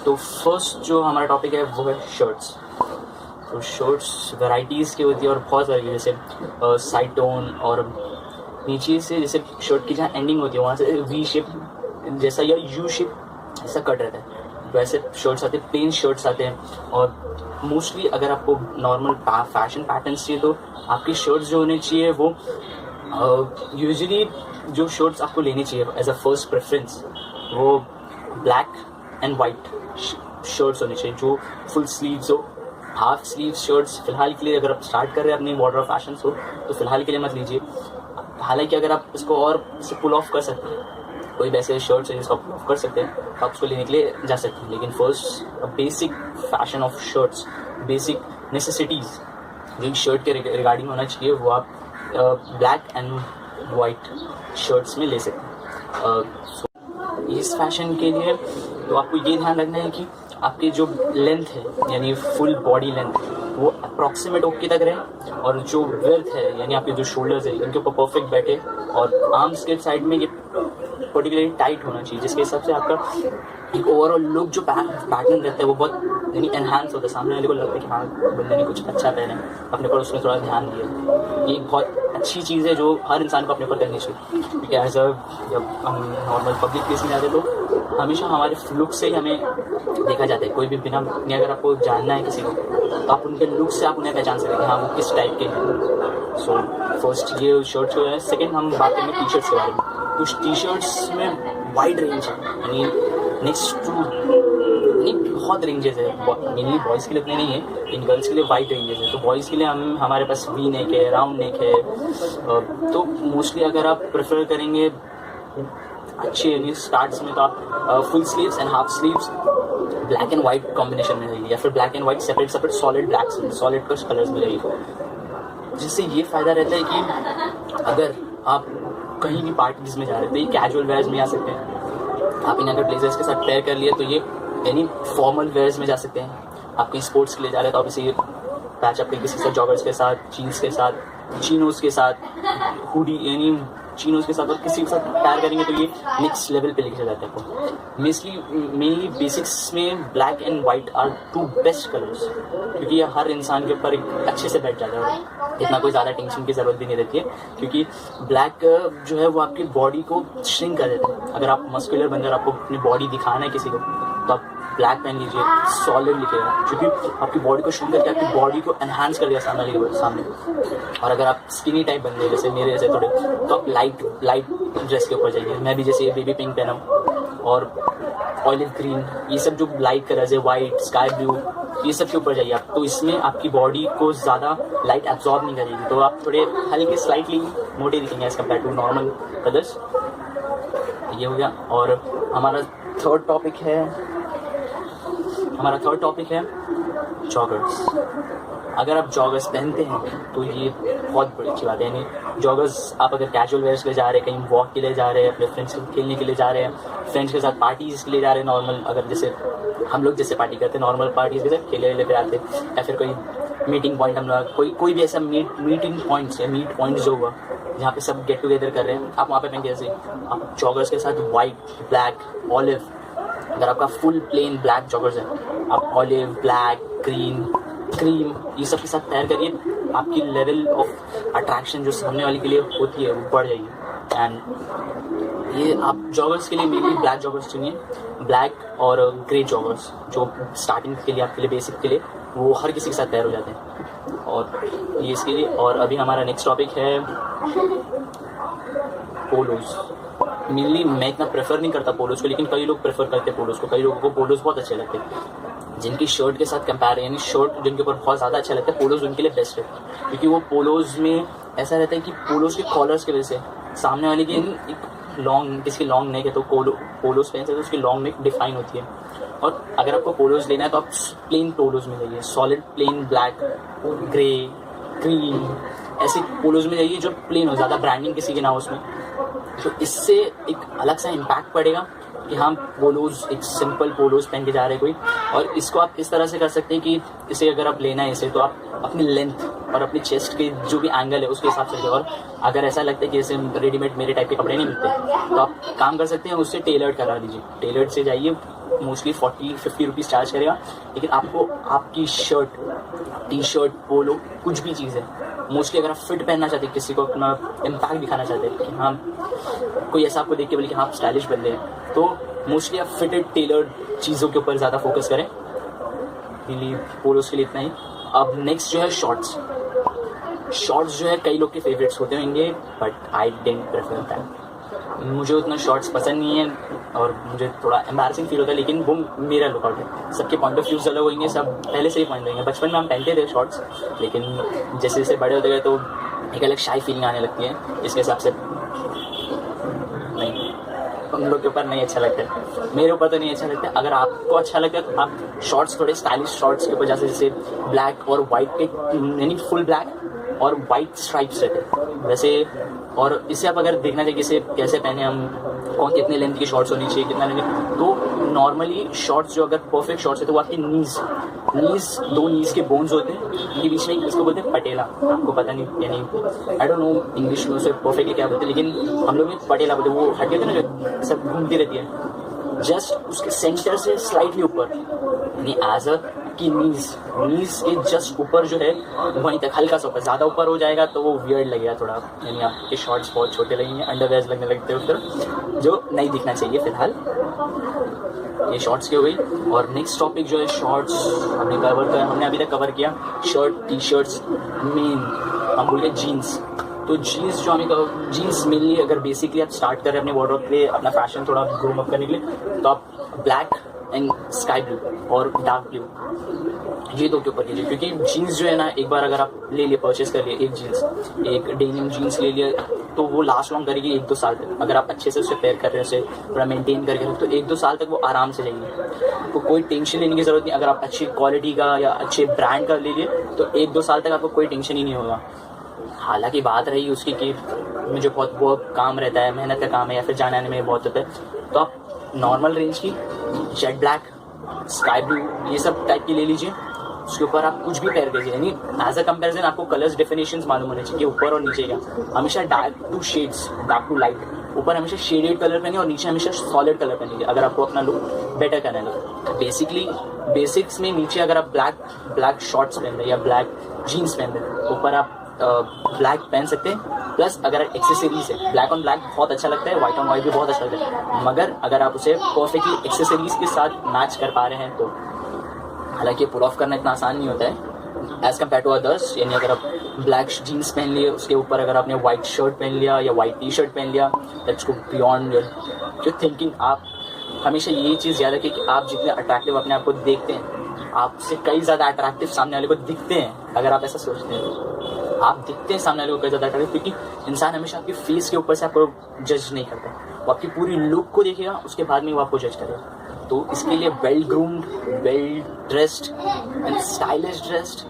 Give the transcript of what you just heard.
तो फर्स्ट जो हमारा टॉपिक है वो है शर्ट्स। तो शर्ट्स वैराइटीज़ की होती है और बहुत सारी, जैसे साइड टोन और नीचे से जैसे शर्ट की जहाँ एंडिंग होती है वहाँ से वी शेप जैसा या यू शेप ऐसा कट रहता है, वैसे शर्ट्स आते हैं, प्लेन शर्ट्स आते हैं। और मोस्टली अगर आपको नॉर्मल फैशन पैटर्न्स चाहिए तो आपकी शर्ट्स जो होने चाहिए वो यूजुअली जो शर्ट्स आपको लेनी चाहिए एज अ फर्स्ट प्रेफरेंस वो ब्लैक एंड वाइट शर्ट्स होनी चाहिए, जो फुल स्लीव्स हो। हाफ स्लीव शर्ट्स फ़िलहाल के लिए अगर आप स्टार्ट कर रहे हैं अपनी वार्डरोब फैशन को तो फ़िलहाल के लिए मत लीजिए। हालांकि अगर आप इसको और इसे पुल ऑफ कर सकते हैं, कोई वैसे शर्ट्स है जिसको आप पुल ऑफ कर सकते हैं तो आप उसको लेने के लिए जा सकते हैं। लेकिन first basic fashion of shirts, basic necessities जो शर्ट के रिगार्डिंग होना चाहिए वो आप ब्लैक एंड वाइट शर्ट्स में ले सकते हैं। इस फैशन के लिए तो आपको ये ध्यान रखना है कि आपकी जो लेंथ है यानी फुल बॉडी लेंथ वो अप्रॉक्सीमेट ओके तक रहे, और जो विड्थ है यानी आपके जो शोल्डर्स है इनके ऊपर परफेक्ट बैठे, और आर्म्स के साइड में ये पर्टिकुलरली टाइट होना चाहिए, जिसके हिसाब से आपका एक ओवरऑल लुक जो पैटर्न रहता है वो बहुत यानी एनहांस होता है। सामने वाले को लगता है कि हाँ बंदे ने कुछ अच्छा पहना है, अपने पर उसने थोड़ा ध्यान दिया। ये एक बहुत अच्छी चीज़ है जो हर इंसान को अपने ऊपर करनी चाहिए, क्योंकि एज अ जब हम नॉर्मल पब्लिक प्लेस में जाते तो हमेशा हमारे लुक से ही हमें देखा जाता है। कोई भी बिना अगर आपको जानना है किसी को तो आप उनके लुक से आप उन्हें पहचान सकते हैं हाँ वो किस टाइप के हैं। सो फर्स्ट ये शर्ट्स हो है। सेकेंड हम बात करेंगे टी शर्ट्स के बारे में। तो टी शर्ट्स में वाइड रेंज है, यानी नेक्स्ट टू बहुत रेंजेस है। मेनली बॉयज़ के लिए उतने नहीं है, इन गर्ल्स के लिए वाइड रेंजेस है। तो बॉयज़ के लिए हमारे पास वी नेक है, राउंड नेक है। तो मोस्टली अगर आप प्रेफर करेंगे अच्छे यानी स्टार्ट्स में तो आप full sleeves and half sleeves black and white combination में रहिए, या फिर black and white separate solid black solid colours में रहिए। जिससे ये फ़ायदा रहता है कि अगर आप कहीं भी पार्टीज़ में जा रहे हैं तो ये कैजुअल वेयर्स में आ सकते हैं। आप इन अगर ब्लेजर्स के साथ पेयर कर लिए तो ये यानी फॉर्मल वेयर्स में जा सकते हैं। आप कहीं स्पोर्ट्स के लिए जा रहे हैं तो आप इसे पैच अप किसी से जॉगर्स के साथ, जीन्स के साथ, चिनोज़ के साथ, हुडी यानी चिनोज़ के साथ और किसी के साथ पैर करेंगे तो ये नेक्स्ट लेवल पे लेके जाता है आपको। मेनली बेसिक्स में black and white are two best colours, क्योंकि ये हर इंसान के ऊपर अच्छे से बैठ जाता है, इतना कोई ज़्यादा टेंशन की ज़रूरत भी नहीं रहती है। क्योंकि ब्लैक जो है वो आपकी बॉडी को श्रिंक कर देता है। अगर आप मस्कुलर बनकर आपको अपनी बॉडी दिखाना है किसी को तो आप ब्लैक पहन लीजिए, सॉलिड लिखेगा, क्योंकि आपकी बॉडी को श्रिंक करके आपकी बॉडी को एनहांस कर दिया सामने के सामने। और अगर आप स्किनी टाइप बन गए जैसे मेरे जैसे थोड़े, तो आप लाइट ड्रेस के ऊपर जाइए। मैं भी जैसे ये बेबी पिंक पहना हूँ और ऑलिव ग्रीन, ये सब जो लाइट कलर्स है, वाइट, स्काई ब्लू, ये सब के ऊपर जाइए आप। तो इसमें आपकी बॉडी को ज़्यादा लाइट एब्जॉर्ब नहीं करेगी, तो आप थोड़े हल्के स्लाइटली मोटे दिखेंगे as compare to normal colours. ये हो गया। और हमारा थर्ड टॉपिक है जॉगर्स। अगर आप जॉगर्स पहनते हैं तो ये बहुत बड़ी अच्छी बात है। यानी जॉगर्स आप अगर कैजुअल वेयर्स के लिए जा रहे हैं, कहीं वॉक के लिए जा रहे हैं, अपने फ्रेंड्स से खेलने के लिए जा रहे हैं, फ्रेंड्स के साथ पार्टीज़ के लिए जा रहे हैं, नॉर्मल अगर जैसे हम लोग जैसे पार्टी करते हैं नॉर्मल पार्टीज़ के साथ खेले लेते आते हैं, या फिर कोई मीटिंग पॉइंट हम लोग कोई भी ऐसा मीटिंग पॉइंट्स या मीट पॉइंट्स जो हुआ जहाँ पे सब गेट टुगेदर कर रहे हैं, आप वहाँ पे पहन के जैसे आप जॉगर्स के साथ वाइट, ब्लैक, ऑलिव, अगर आपका फुल प्लेन ब्लैक जॉगर्स है आप ऑलिव, ब्लैक, ग्रीन, क्रीम ये सब के साथ तैयार करिए। आपकी लेवल ऑफ अट्रैक्शन जो सामने वाले के लिए होती है वो बढ़ जाएगी। एंड ये आप जॉगर्स के लिए मेनली ब्लैक जॉगर्स चुनिए, ब्लैक और ग्रे जॉगर्स जो स्टार्टिंग के लिए आपके लिए बेसिक के लिए वो हर किसी के साथ तैयार हो जाते हैं। और ये इसके लिए। और अभी हमारा नेक्स्ट टॉपिक है पोलोज। मेनली मैं इतना प्रेफर नहीं करता पोलोज को, लेकिन कई लोग प्रेफर करते हैं पोलोज को। कई लोगों को पोलोज बहुत अच्छे लगते हैं, जिनकी शर्ट के साथ कंपेयर यानी शर्ट जिनके ऊपर बहुत ज़्यादा अच्छा लगता है, पोलोज उनके लिए बेस्ट है। क्योंकि वो पोलोज में ऐसा रहता है कि पोलोज के कॉलर्स की वजह से सामने वाले की एक लॉन्ग, किसकी लॉन्ग नेक है तो पोलोज पहन से तो उसकी लॉन्ग नेक डिफाइन होती है। और अगर आपको पोलोज लेना है तो आप प्लेन पोलोज में जाइए, solid plain black, grey, cream ऐसे पोलोज में जाइए जो प्लेन हो, ज़्यादा ब्रांडिंग किसी के ना हो उसमें। तो इससे एक अलग सा इम्पैक्ट पड़ेगा कि हाँ पोलोज एक सिंपल पोलोज पहन के जा रहे हैं कोई। और इसको आप इस तरह से कर सकते हैं कि इसे अगर आप लेना है इसे तो आप अपनी लेंथ और अपनी चेस्ट के जो भी एंगल है उसके हिसाब से। और अगर ऐसा लगता है कि जैसे रेडीमेड मेरे टाइप के कपड़े नहीं मिलते तो आप काम कर सकते हैं उससे टेलर्ड करा लीजिए। टेलर्ड से जाइए, मोस्टली 40-50 रुपीज़ चार्ज करेगा, लेकिन आपको आपकी शर्ट, टी शर्ट, पोलो, कुछ भी चीज़ है, मोस्टली अगर आप फिट पहनना चाहते हैं, किसी को अपना इम्पैक्ट दिखाना चाहते हैं कि हाँ कोई ऐसा आपको देख के बोले कि हाँ आप स्टाइलिश बन रहे हैं, तो मोस्टली आप फिटेड टेलर्ड चीज़ों के ऊपर ज़्यादा फोकस करें। रियली पोलोस के लिए इतना ही। अब नेक्स्ट जो है शॉर्ट्स जो है कई लोग के फेवरेट्स होते होंगे, but I didn't prefer that. मुझे उतना शॉर्ट्स पसंद नहीं है और मुझे थोड़ा एम्बैरसिंग फील होता है, लेकिन वो मेरा लुकआउट है। सबके पॉइंट ऑफ व्यूज़ अलग होंगे, सब पहले से ही पॉइंट होंगे। बचपन में हम पहनते थे शॉर्ट्स, लेकिन जैसे जैसे बड़े होते गए तो एक अलग शाई फीलिंग आने लगती है, इसके हिसाब से नहीं, उन लोग के ऊपर नहीं अच्छा लगता है, मेरे ऊपर तो नहीं अच्छा लगता। अगर आपको अच्छा लगता है तो आप शॉर्ट्स थोड़े स्टाइलिश शॉर्ट्स के वजह से, जैसे ब्लैक और वाइट के, यानी फुल ब्लैक और वाइट स्ट्राइप्स रहते वैसे। और इससे आप अगर देखना चाहिए कि कैसे पहने हम, कौन कितने लेंथ की शॉर्ट्स होनी चाहिए, कितना लेंथ, तो नॉर्मली शॉर्ट्स जो अगर परफेक्ट शॉर्ट्स है तो वो आपकी नीज़, दो नीज़ के बोन्स होते हैं, इनके बीच में इसको बोलते हैं पटेला। आपको पता नहीं, यानी आई डोंट नो इंग्लिश में उसे परफेक्टली क्या बोलते हैं, लेकिन हम लोग में पटेला बोलते हैं। वो हट गए थे ना जो सब घूमती रहती है, जस्ट उसके सेंटर से स्लाइटली ऊपर, यानी एज अ की नीज के जस्ट ऊपर जो है वहीं तक, हल्का सा ऊपर। ज़्यादा ऊपर हो जाएगा तो वो वियर्ड लगेगा थोड़ा, यानी आपके शॉर्ट्स बहुत छोटे लगेंगे, अंडरवेयर्स लगने लगते हैं उस जो नहीं दिखना चाहिए फिलहाल। ये शॉर्ट्स की हो गई। और नेक्स्ट टॉपिक जो है शॉर्ट्स हमने अभी तक कवर किया। शर्ट, टी शर्ट्स, मेन हम बोल गए जीन्स। तो जीन्स जो हमें जीन्स मेनली अगर बेसिकली आप स्टार्ट करें अपने वार्डरोब के लिए, अपना फैशन थोड़ा ग्रूम अप करने के लिए, तो आप ब्लैक एंड स्काई ब्लू और डार्क ब्लू, ये दो के ऊपर कीजिए। क्योंकि जीन्स जो है ना, एक बार अगर आप ले लिए, परचेस कर लिए एक जीन्स, एक डेनिम जीन्स ले लिए, तो वो लास्ट लॉन्ग करेगी 1-2 साल तक। अगर आप अच्छे से उसे पेयर कर रहे हैं, उसे थोड़ा मेंटेन करके, तो 1-2 साल तक वो आराम से जाएंगे। तो कोई टेंशन लेने की ज़रूरत नहीं। अगर आप अच्छी क्वालिटी का या अच्छे ब्रांड का ले लिए तो 1-2 साल तक आपको कोई टेंशन ही नहीं होगा। हालांकि बात रही उसकी कि मुझे बहुत वो काम रहता है, मेहनत का काम है, या फिर जाने आने में बहुत होता है, तो आप नॉर्मल रेंज की जेट ब्लैक, स्काई ब्लू, ये सब टाइप की ले लीजिए। उसके ऊपर आप कुछ भी पेयर कीजिए, यानी एज अ कंपैरिजन आपको कलर्स डेफिनेशंस मालूम होने चाहिए, ऊपर और नीचे का। हमेशा dark to shades, dark to light, ऊपर हमेशा शेडेड कलर पहनिए और नीचे हमेशा सॉलिड कलर पहनिए, अगर आपको अपना लुक बेटर करना है। बेसिकली बेसिक्स में नीचे अगर आप ब्लैक शॉर्ट्स पहन रहे हैं या ब्लैक जीन्स पहन रहे हैं, ऊपर आप ब्लैक पहन सकते हैं। प्लस अगर एक्सेसरीज है, ब्लैक ऑन ब्लैक बहुत अच्छा लगता है, व्हाइट ऑन व्हाइट भी बहुत अच्छा लगता है, मगर अगर आप उसे परफेक्टली एक्सेसरीज के साथ मैच कर पा रहे हैं तो, हालांकि पुल ऑफ करना इतना आसान नहीं होता है एज़ कम्पेयर टू अदर्स। यानी अगर आप ब्लैक जीन्स पहन लिए, उसके ऊपर अगर आपने वाइट शर्ट पहन लिया या वाइट टी शर्ट पहन लिया, that's go beyond your thinking. आप हमेशा ये चीज़ याद रखिए कि आप जितने अट्रैक्टिव अपने आप को देखते हैं, आपसे कई ज़्यादा अट्रैक्टिव सामने वाले को दिखते हैं। अगर आप ऐसा सोचते हैं, आप दिखते हैं सामने वाले को कई ज़्यादा अट्रैक्टिव, क्योंकि इंसान हमेशा आपकी फेस के ऊपर से आपको जज नहीं करता, वो आपकी पूरी लुक को देखेगा, उसके बाद में वो आपको जज करेगा। तो इसके लिए well groomed, well dressed and stylish dressed